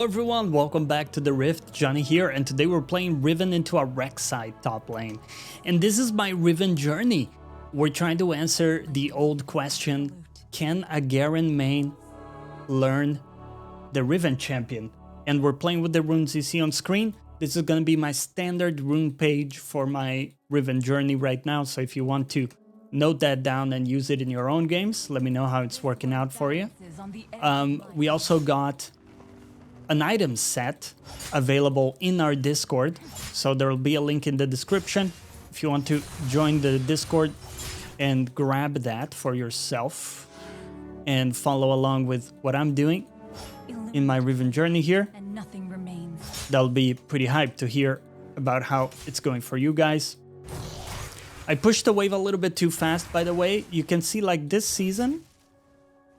Hello everyone, welcome back to the Rift. Johnny here, and today we're playing Riven into a Reksai top lane. And this is my Riven journey. We're trying to answer the old question, can a Garen main learn the Riven champion? And we're playing with the runes you see on screen. This is going to be my standard rune page for my Riven journey right now, so if you want to note that down and use it in your own games, let me know how it's working out for you. We also got an item set available in our Discord, so there will be a link in the description if you want to join the Discord and grab that for yourself and follow along with what I'm doing in my Riven journey here. That'll be pretty hyped to hear about how it's going for you guys. I pushed the wave a little bit too fast, by the way. You can see, like, this season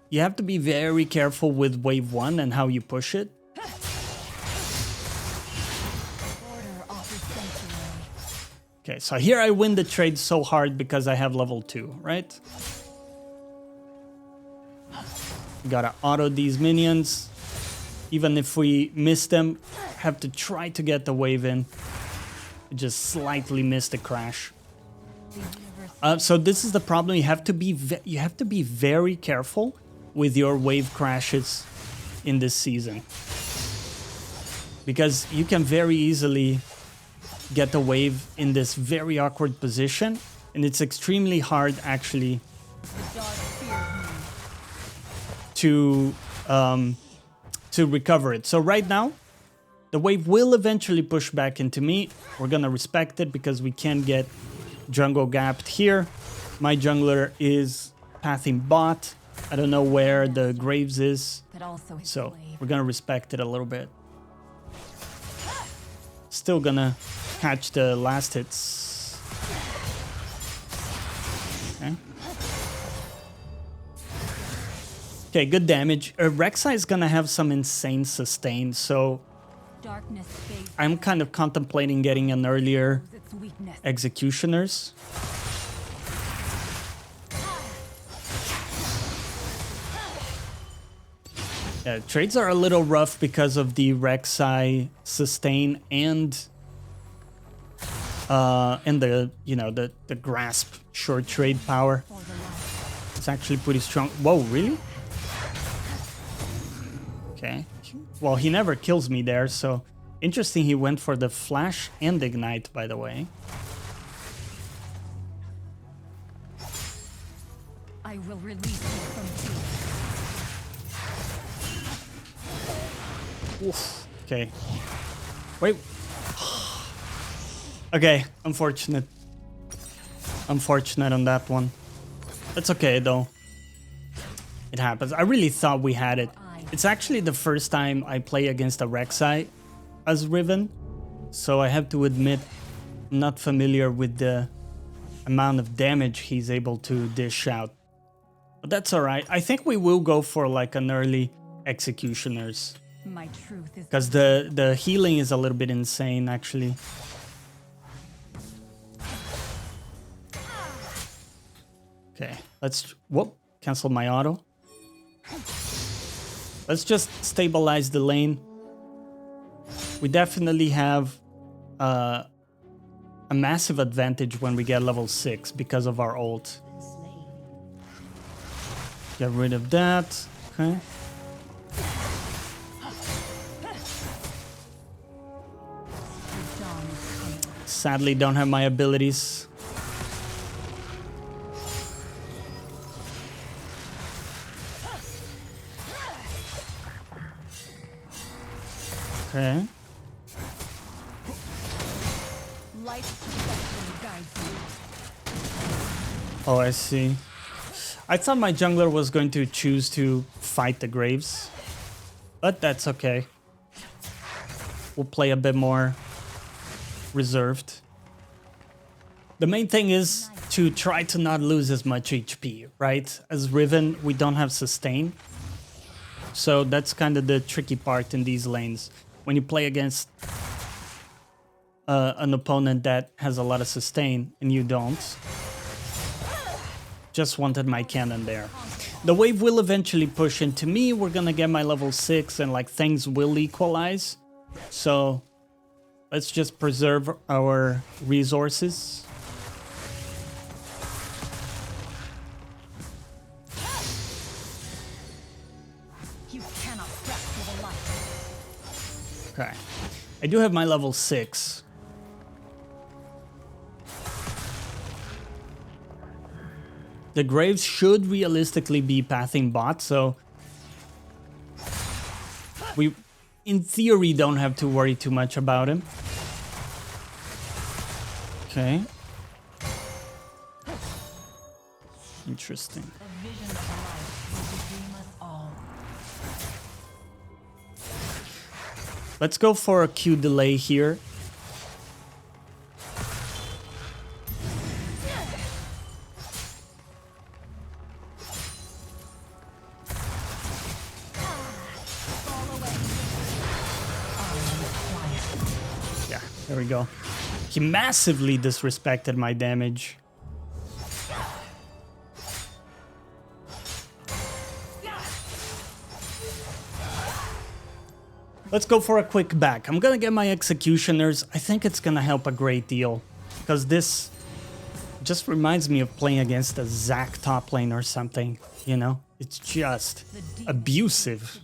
you have to be very careful with wave 1 and how you push it. Okay, so here I win the trade so hard because I have level 2, right? Gotta auto these minions. Even if we miss them, have to try to get the wave in. Just slightly missed the crash. So this is the problem. You have to be very careful with your wave crashes in this season, because you can very easily get the wave in this very awkward position, and it's extremely hard actually to recover it. So right now the wave will eventually push back into me. We're gonna respect it because we can't get jungle gapped here. My jungler is pathing bot. I don't know where the Graves is, so we're gonna respect it a little bit. Still gonna catch the last hits. Okay. Okay, good damage. Reksai is gonna have some insane sustain, so I'm kind of contemplating getting an earlier executioners. Yeah, trades are a little rough because of the Reksai sustain and the, you know, the grasp short trade power. It's actually pretty strong. Whoa, really? Okay. Well, he never kills me there, so interesting. He went for the flash and ignite, by the way. I will release you from fear. Oof. Okay. Wait. Okay, unfortunate. Unfortunate on that one. That's okay, though. It happens. I really thought we had it. It's actually the first time I play against a Reksai as Riven, so I have to admit I'm not familiar with the amount of damage he's able to dish out. But that's alright. I think we will go for like an early executioners, because the healing is a little bit insane, actually. Okay, let's cancel my auto. Let's just stabilize the lane. We definitely have a massive advantage when we get level 6 because of our ult. Get rid of that. Okay. Sadly, don't have my abilities. Okay. Oh, I see. I thought my jungler was going to choose to fight the Graves, but that's okay. We'll play a bit more reserved. The main thing is to try to not lose as much HP, right? As Riven, we don't have sustain, so that's kind of the tricky part in these lanes. When you play against an opponent that has a lot of sustain and you don't. Just wanted my cannon there. The wave will eventually push into me. We're gonna get my level 6 and like things will equalize. So let's just preserve our resources. You cannot crack through the light. Okay. I do have my level 6. The Graves should realistically be pathing bot, so we, in theory, don't have to worry too much about him. Okay. Interesting. A vision of life will redeem us all. Let's go for a Q delay here. There we go. He massively disrespected my damage. Let's go for a quick back. I'm gonna get my executioners. I think it's gonna help a great deal. Because this just reminds me of playing against a Zac top lane or something. You know? It's just abusive.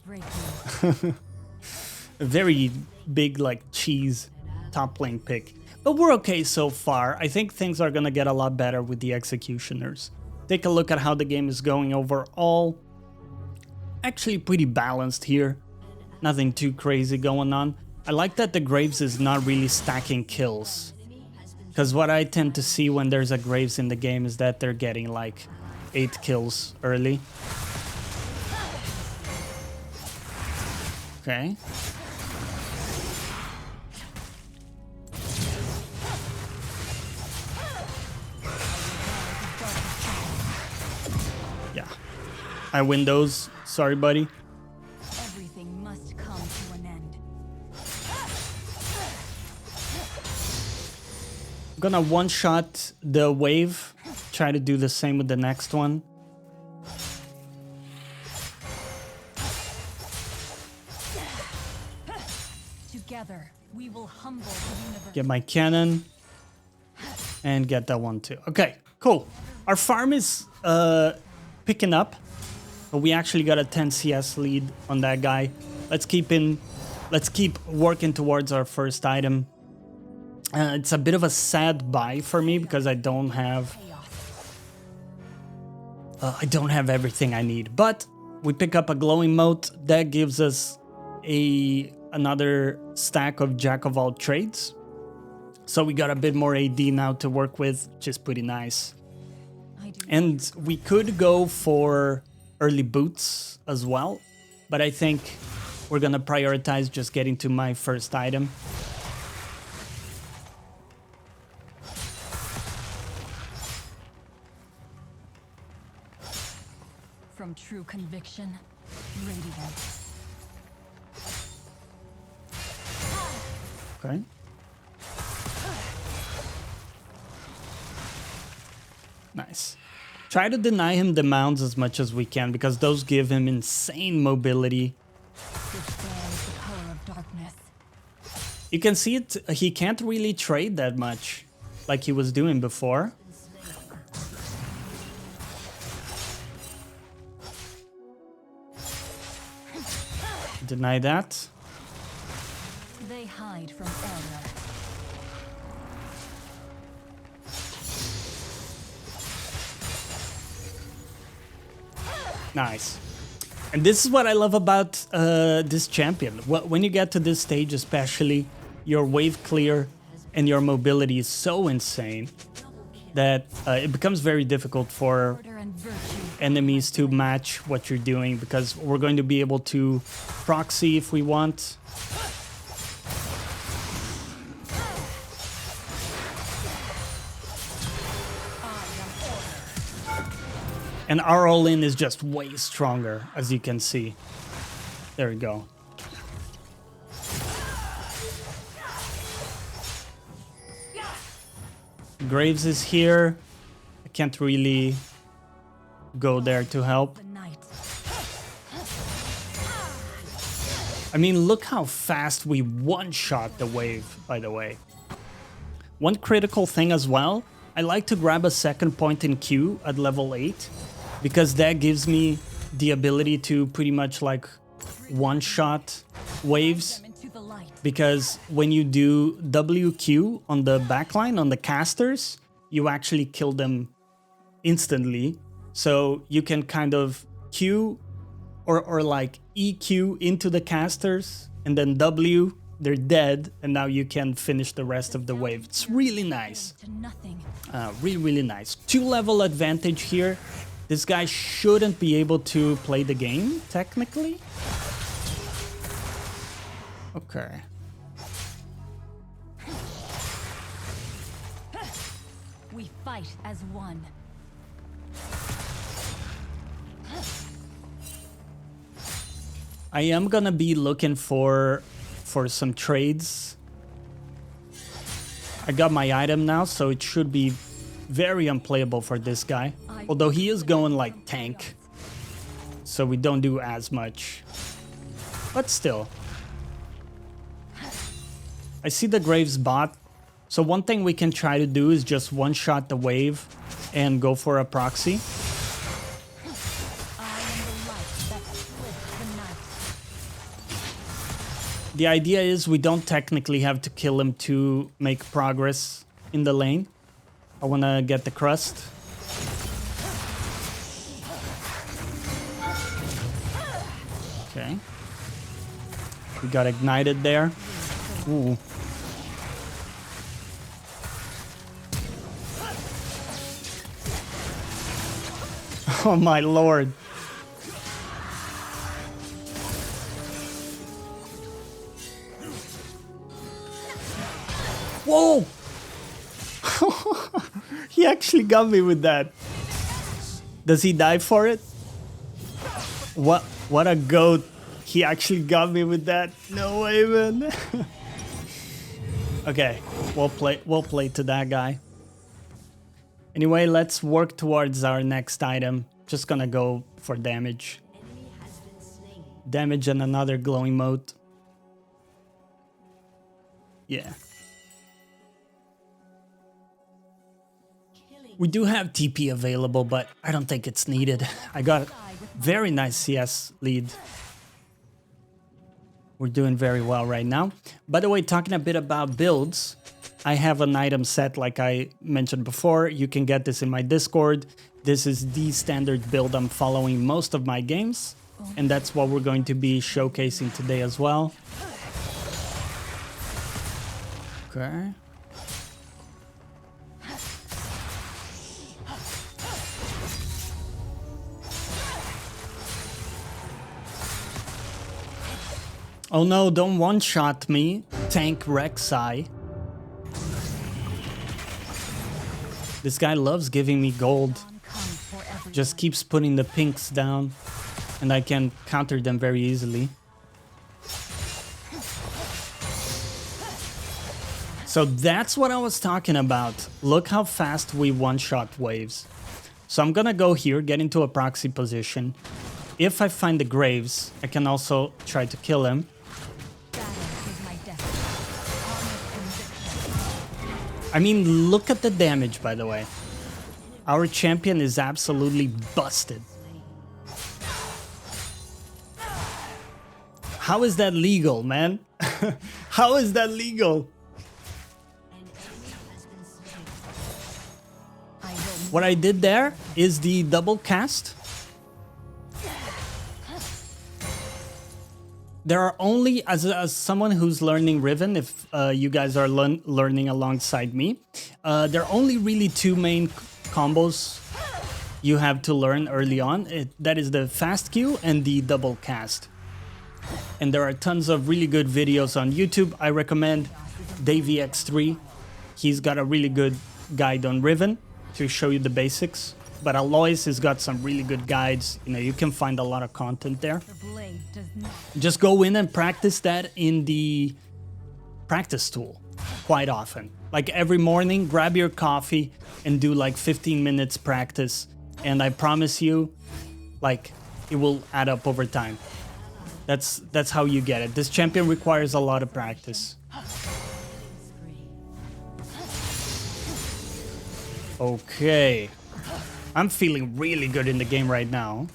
A very big, like, cheese top lane pick. But we're okay so far. I think things are gonna get a lot better with the executioners. Take a look at how the game is going overall. Actually pretty balanced here. Nothing too crazy going on. I like that the Graves is not really stacking kills. Because what I tend to see when there's a Graves in the game is that they're getting like 8 kills early. Okay. I win those. Sorry, buddy. Everything must come to an end. I'm gonna one-shot the wave. Try to do the same with the next one. Together, we will humble the universe. Get my cannon. And get that one too. Okay, cool. Our farm is picking up. But we actually got a 10 CS lead on that guy. Let's keep working towards our first item. It's a bit of a sad buy for me because I don't have everything I need. But we pick up a glowing mote that gives us another stack of jack of all trades. So we got a bit more AD now to work with, which is pretty nice. And we could go for early boots as well, but I think we're gonna prioritize just getting to my first item. From true conviction, radiant. Okay. Nice. Try to deny him the mounds as much as we can because those give him insane mobility. Despair is the color of darkness. You can see it, he can't really trade that much like he was doing before. Deny that. They hide from order. Nice. And this is what I love about this champion. When you get to this stage especially, your wave clear and your mobility is so insane that it becomes very difficult for enemies to match what you're doing because we're going to be able to proxy if we want. And our all-in is just way stronger, as you can see. There we go. Graves is here. I can't really go there to help. The night I mean, look how fast we one-shot the wave, by the way. One critical thing as well, I like to grab a second point in Q at level 8, because that gives me the ability to pretty much like one-shot waves. Because when you do WQ on the backline, on the casters, you actually kill them instantly. So you can kind of Q or like EQ into the casters and then W, they're dead, and now you can finish the rest of the wave. It's really nice. Really nice. 2-level advantage here. This guy shouldn't be able to play the game, technically. Okay. We fight as one. I am gonna be looking for some trades. I got my item now, so it should be very unplayable for this guy. Although he is going like tank, so we don't do as much. But still. I see the Graves bot. So one thing we can try to do is just one-shot the wave and go for a proxy. The idea is we don't technically have to kill him to make progress in the lane. I want to get the crust. Okay. We got ignited there. Ooh. Oh my lord. Whoa! He actually got me with that. Does he die for it? What a goat. He actually got me with that. No way, man. Okay, we'll play to that guy. Anyway, let's work towards our next item. Just gonna go for damage. Damage and another glowing mote. Yeah. We do have TP available, but I don't think it's needed. I got very nice CS lead. We're doing very well right now. By the way, talking a bit about builds, I have an item set like I mentioned before. You can get this in my Discord. This is the standard build I'm following most of my games, and that's what we're going to be showcasing today as well. Okay. Oh no, don't one-shot me, tank Reksai. This guy loves giving me gold. Just keeps putting the pinks down, and I can counter them very easily. So that's what I was talking about. Look how fast we one-shot waves. So I'm gonna go here, get into a proxy position. If I find the Graves, I can also try to kill him. I mean, look at the damage, by the way. Our champion is absolutely busted. How is that legal, man? How is that legal? What I did there is the double cast. There are only, as someone who's learning Riven, if you guys are learning alongside me, there are only really two main combos you have to learn early on. That is the fast Q and the double cast. And there are tons of really good videos on YouTube. I recommend DavyX3. He's got a really good guide on Riven to show you the basics. But Alois has got some really good guides. You know, you can find a lot of content there. Just go in and practice that in the practice tool quite often. Like every morning, grab your coffee and do like 15 minutes practice. And I promise you, like, it will add up over time. That's how you get it. This champion requires a lot of practice. Okay. I'm feeling really good in the game right now.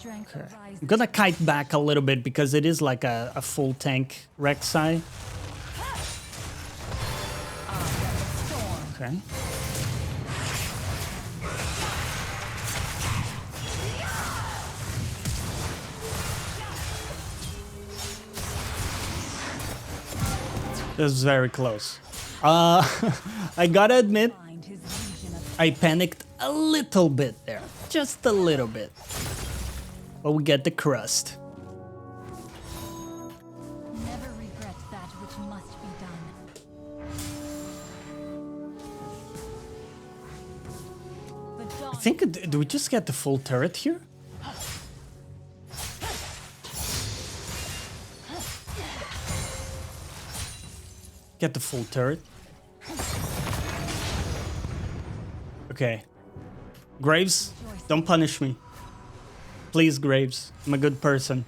Okay. I'm gonna kite back a little bit because it is like a full tank Reksai. Okay. This was very close. I gotta admit, I panicked a little bit there. Just a little bit. But we get the crust. Never regret that which must be done. I think, do we just get the full turret here? Get the full turret. Okay. Graves, don't punish me. Please, Graves. I'm a good person.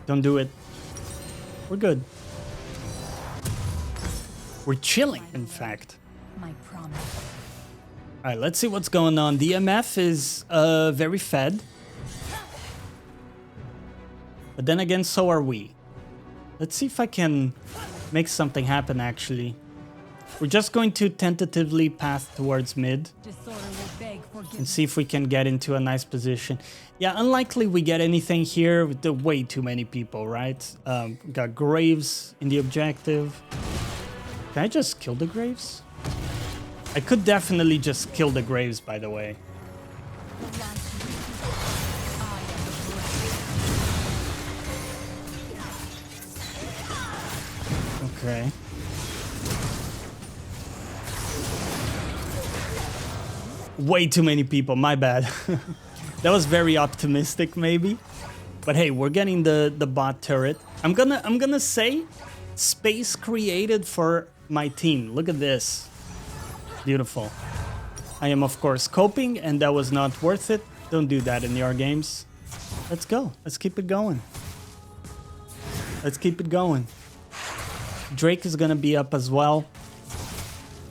Don't do it. We're good. We're chilling, in fact. My promise. Alright, let's see what's going on. The MF is very fed. But then again, so are we. Let's see if I can make something happen, actually. We're just going to tentatively path towards mid. And see if we can get into a nice position. Yeah, unlikely we get anything here with the way too many people, right? We got Graves in the objective. Can I just kill the Graves? I could definitely just kill the Graves, by the way. Okay. Way too many people, my bad. That was very optimistic, maybe. But hey, we're getting the bot turret. I'm gonna say space created for my team. Look at this. Beautiful. I am of course coping, and that was not worth it. Don't do that in your games. Let's go. Let's keep it going. Let's keep it going. Drake is gonna be up as well.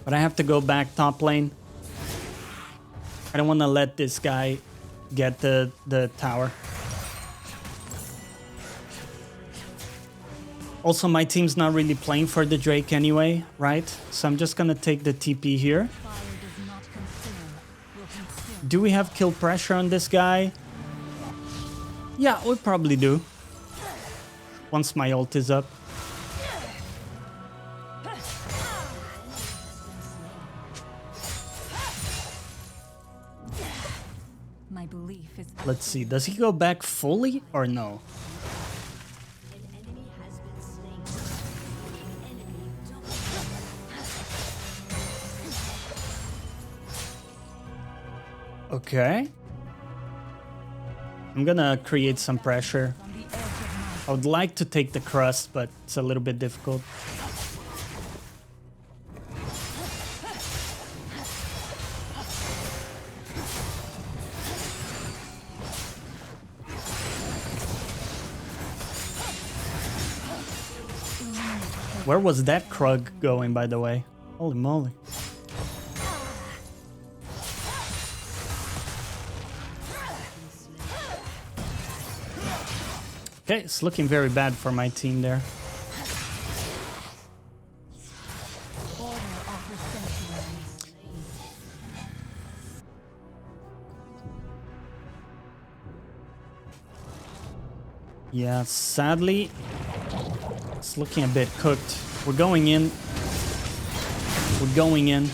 But I have to go back top lane. I don't want to let this guy get the tower. Also, my team's not really playing for the Drake anyway, right? So I'm just gonna take the TP here. Do we have kill pressure on this guy? Yeah, we probably do. Once my ult is up. Let's see, does he go back fully or no? Okay. I'm gonna create some pressure. I would like to take the crust, but it's a little bit difficult. Where was that Krug going, by the way? Holy moly. Okay, it's looking very bad for my team there. Yeah, sadly, it's looking a bit cooked. We're going in. We're going in.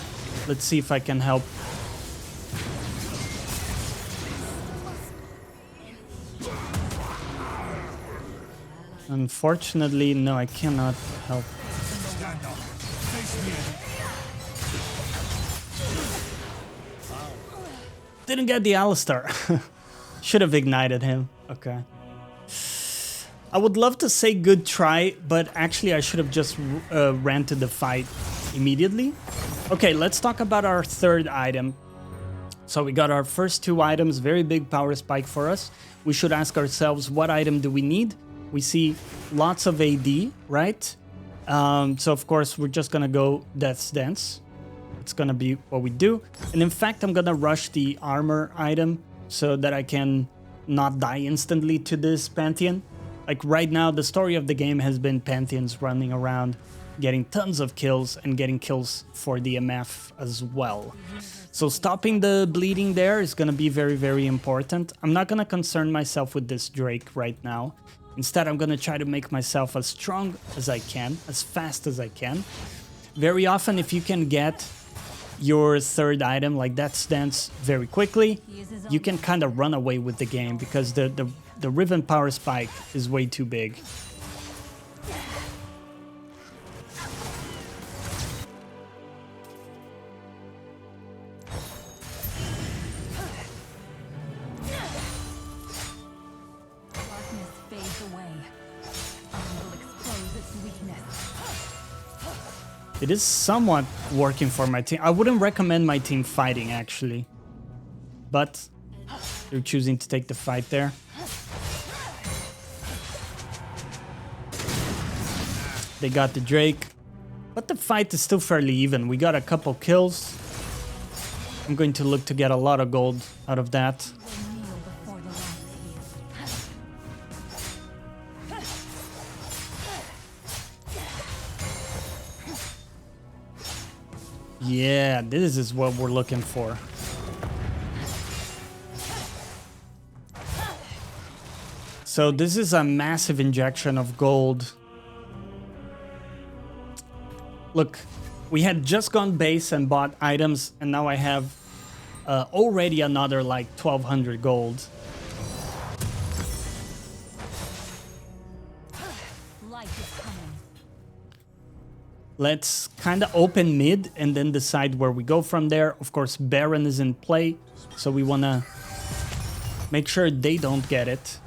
Let's see if I can help. Unfortunately, no, I cannot help. Didn't get the Alistar. Should have ignited him. Okay. I would love to say good try, but actually I should have just ran to the fight immediately. Okay, let's talk about our third item. So we got our first 2 items, very big power spike for us. We should ask ourselves, what item do we need? We see lots of AD, right? So of course, we're just gonna go Death's Dance. It's gonna be what we do. And in fact, I'm gonna rush the armor item so that I can not die instantly to this Pantheon. Like right now, the story of the game has been Pantheons running around, getting tons of kills and getting kills for the MF as well. So stopping the bleeding there is gonna be very, very important. I'm not gonna concern myself with this Drake right now. Instead, I'm gonna try to make myself as strong as I can, as fast as I can. Very often, if you can get your third item like Death's Dance very quickly, you can kind of run away with the game because the Riven power spike is way too big. It is somewhat working for my team. I wouldn't recommend my team fighting, actually. But they're choosing to take the fight there. They got the Drake. But the fight is still fairly even. We got a couple kills. I'm going to look to get a lot of gold out of that. Yeah, this is what we're looking for. So this is a massive injection of gold. Look, we had just gone base and bought items, and now I have already another like 1200 gold. Let's kind of open mid and then decide where we go from there. Of course, Baron is in play, so we want to make sure they don't get it.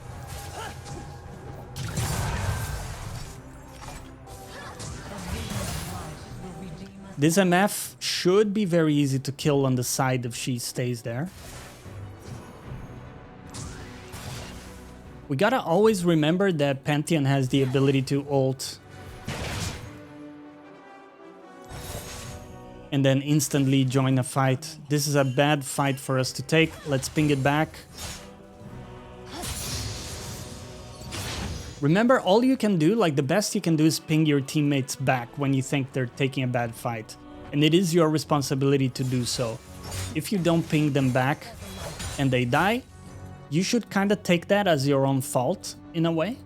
This MF should be very easy to kill on the side if she stays there. We gotta always remember that Pantheon has the ability to ult and then instantly join a fight. This is a bad fight for us to take. Let's ping it back. Remember, all you can do, like the best you can do, is ping your teammates back when you think they're taking a bad fight. And it is your responsibility to do so. If you don't ping them back and they die, you should kind of take that as your own fault, in a way.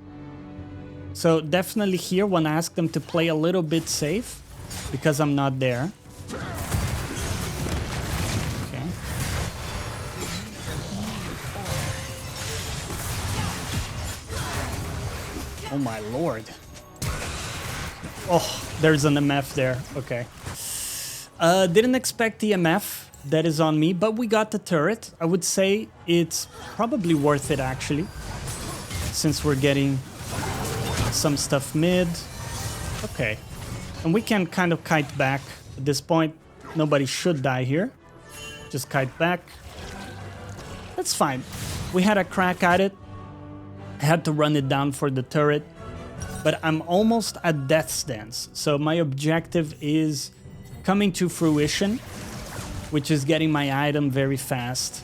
So definitely here, want to ask them to play a little bit safe, because I'm not there. Okay. Oh my lord. Oh, there's an MF there. Okay. Didn't expect the MF that is on me, but we got the turret. I would say it's probably worth it, actually, since we're getting some stuff mid. Okay. And we can kind of kite back. At this point, nobody should die here. Just kite back. That's fine. We had a crack at it. I had to run it down for the turret. But I'm almost at Death's Dance. So my objective is coming to fruition, which is getting my item very fast.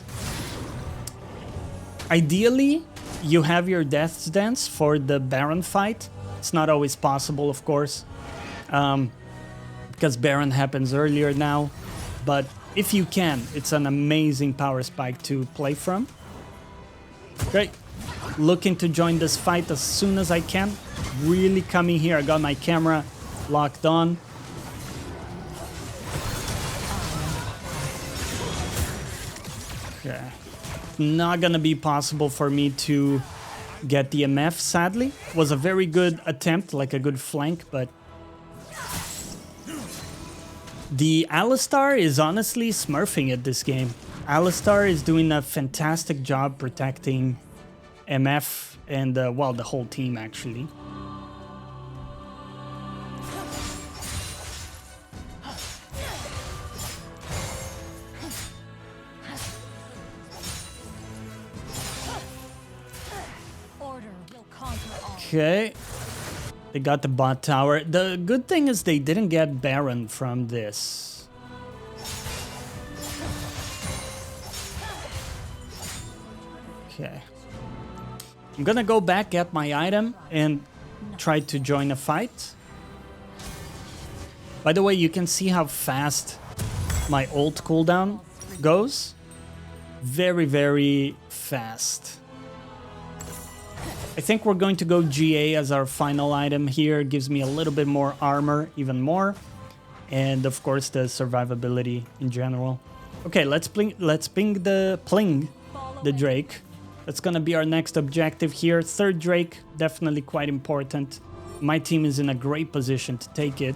Ideally, you have your Death's Dance for the Baron fight. It's not always possible, of course. Because Baron happens earlier now, but if you can, it's an amazing power spike to play from. Great. Looking to join this fight as soon as I can. Really coming here. I got my camera locked on. Okay. Not gonna be possible for me to get the MF, sadly. Was a very good attempt, like a good flank, but the Alistar is honestly smurfing it this game. Alistar is doing a fantastic job protecting MF and, well, the whole team, actually. Okay. They got the bot tower. The good thing is they didn't get Baron from this. Okay. I'm gonna go back, get my item, and try to join a fight. By the way, you can see how fast my ult cooldown goes. Very, very fast. I think we're going to go GA as our final item here. Gives me a little bit more armor, even more. And of course the survivability in general. Okay, let's ping the Drake. That's gonna be our next objective here. Third Drake, definitely quite important. My team is in a great position to take it.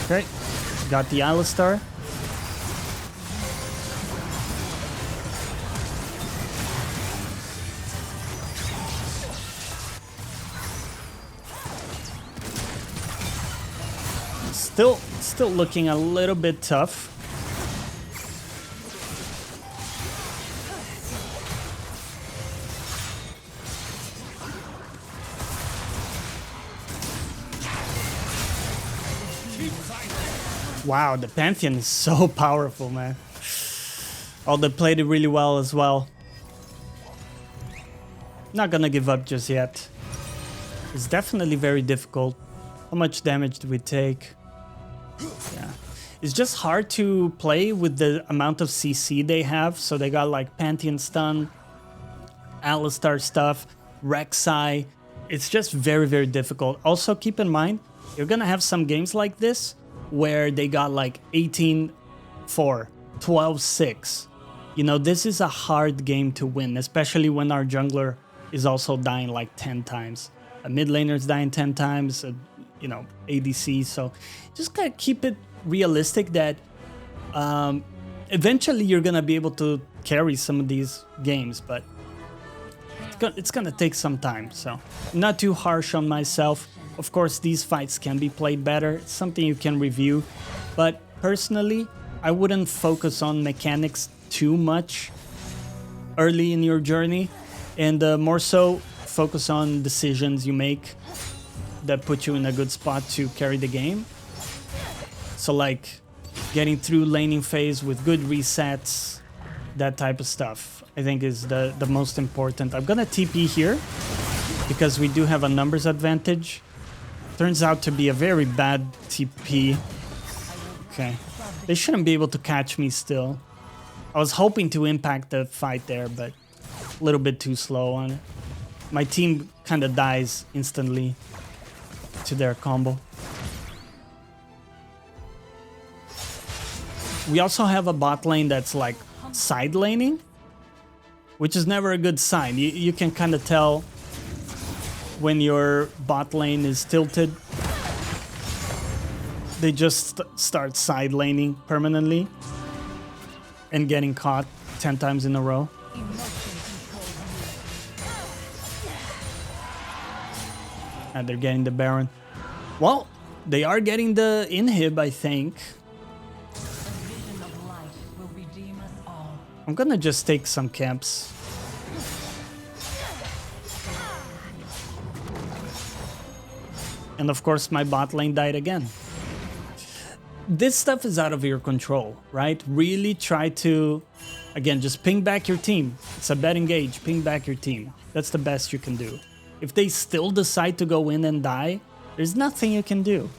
Okay, got the Alistar. Still looking a little bit tough. Wow, the Pantheon is so powerful, man. Oh, they played it really well as well. Not gonna give up just yet. It's definitely very difficult. How much damage do we take? Yeah. It's just hard to play with the amount of CC they have. So they got like Pantheon stun, Alistar stuff, Reksai. It's just very, very difficult. Also, keep in mind, you're gonna have some games like this where they got like 18-4, 12-6. You know, this is a hard game to win, especially when our jungler is also dying like 10 times. A mid laner is dying 10 times, you know, ADC. So just gotta keep it realistic that eventually you're gonna be able to carry some of these games, but it's gonna take some time. So not too harsh on myself. Of course, these fights can be played better. It's something you can review. But personally, I wouldn't focus on mechanics too much early in your journey. And more so, focus on decisions you make that put you in a good spot to carry the game. So like getting through laning phase with good resets, that type of stuff, I think is the most important. I'm gonna TP here because we do have a numbers advantage. Turns out to be a very bad TP. Okay. They shouldn't be able to catch me still. I was hoping to impact the fight there, but a little bit too slow on it. My team kind of dies instantly to their combo. We also have a bot lane that's like side laning, which is never a good sign. You can kind of tell when your bot lane is tilted. They just start side laning permanently and getting caught 10 times in a row. And they're getting the Baron. Well, they are getting the inhib, I think. I'm gonna just take some camps. And of course, my bot lane died again. This stuff is out of your control, right? Really try to, again, just ping back your team. It's a bet engage, ping back your team. That's the best you can do. If they still decide to go in and die, there's nothing you can do.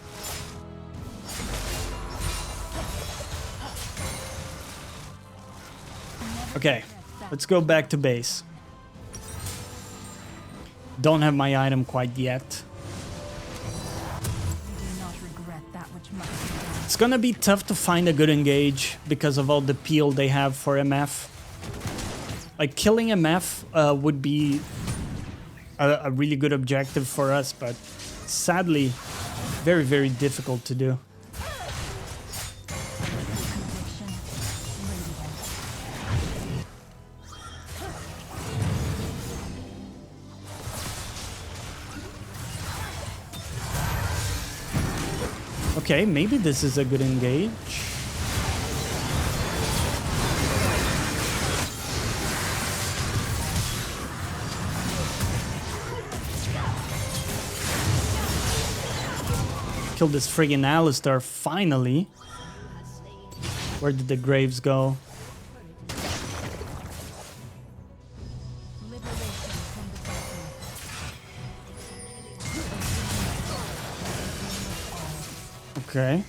Okay, let's go back to base. Don't have my item quite yet. It's gonna be tough to find a good engage because of all the peel they have for MF. Like killing MF would be a really good objective for us, but sadly, very, very difficult to do. Okay, maybe this is a good engage. Kill this friggin' Alistar, finally. Where did the graves go? Okay.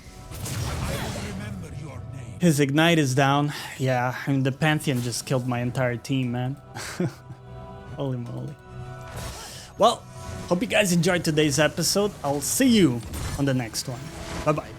His ignite is down. Yeah, I mean, the Pantheon just killed my entire team, man. Holy moly. Well, hope you guys enjoyed today's episode. I'll see you on the next one. Bye-bye.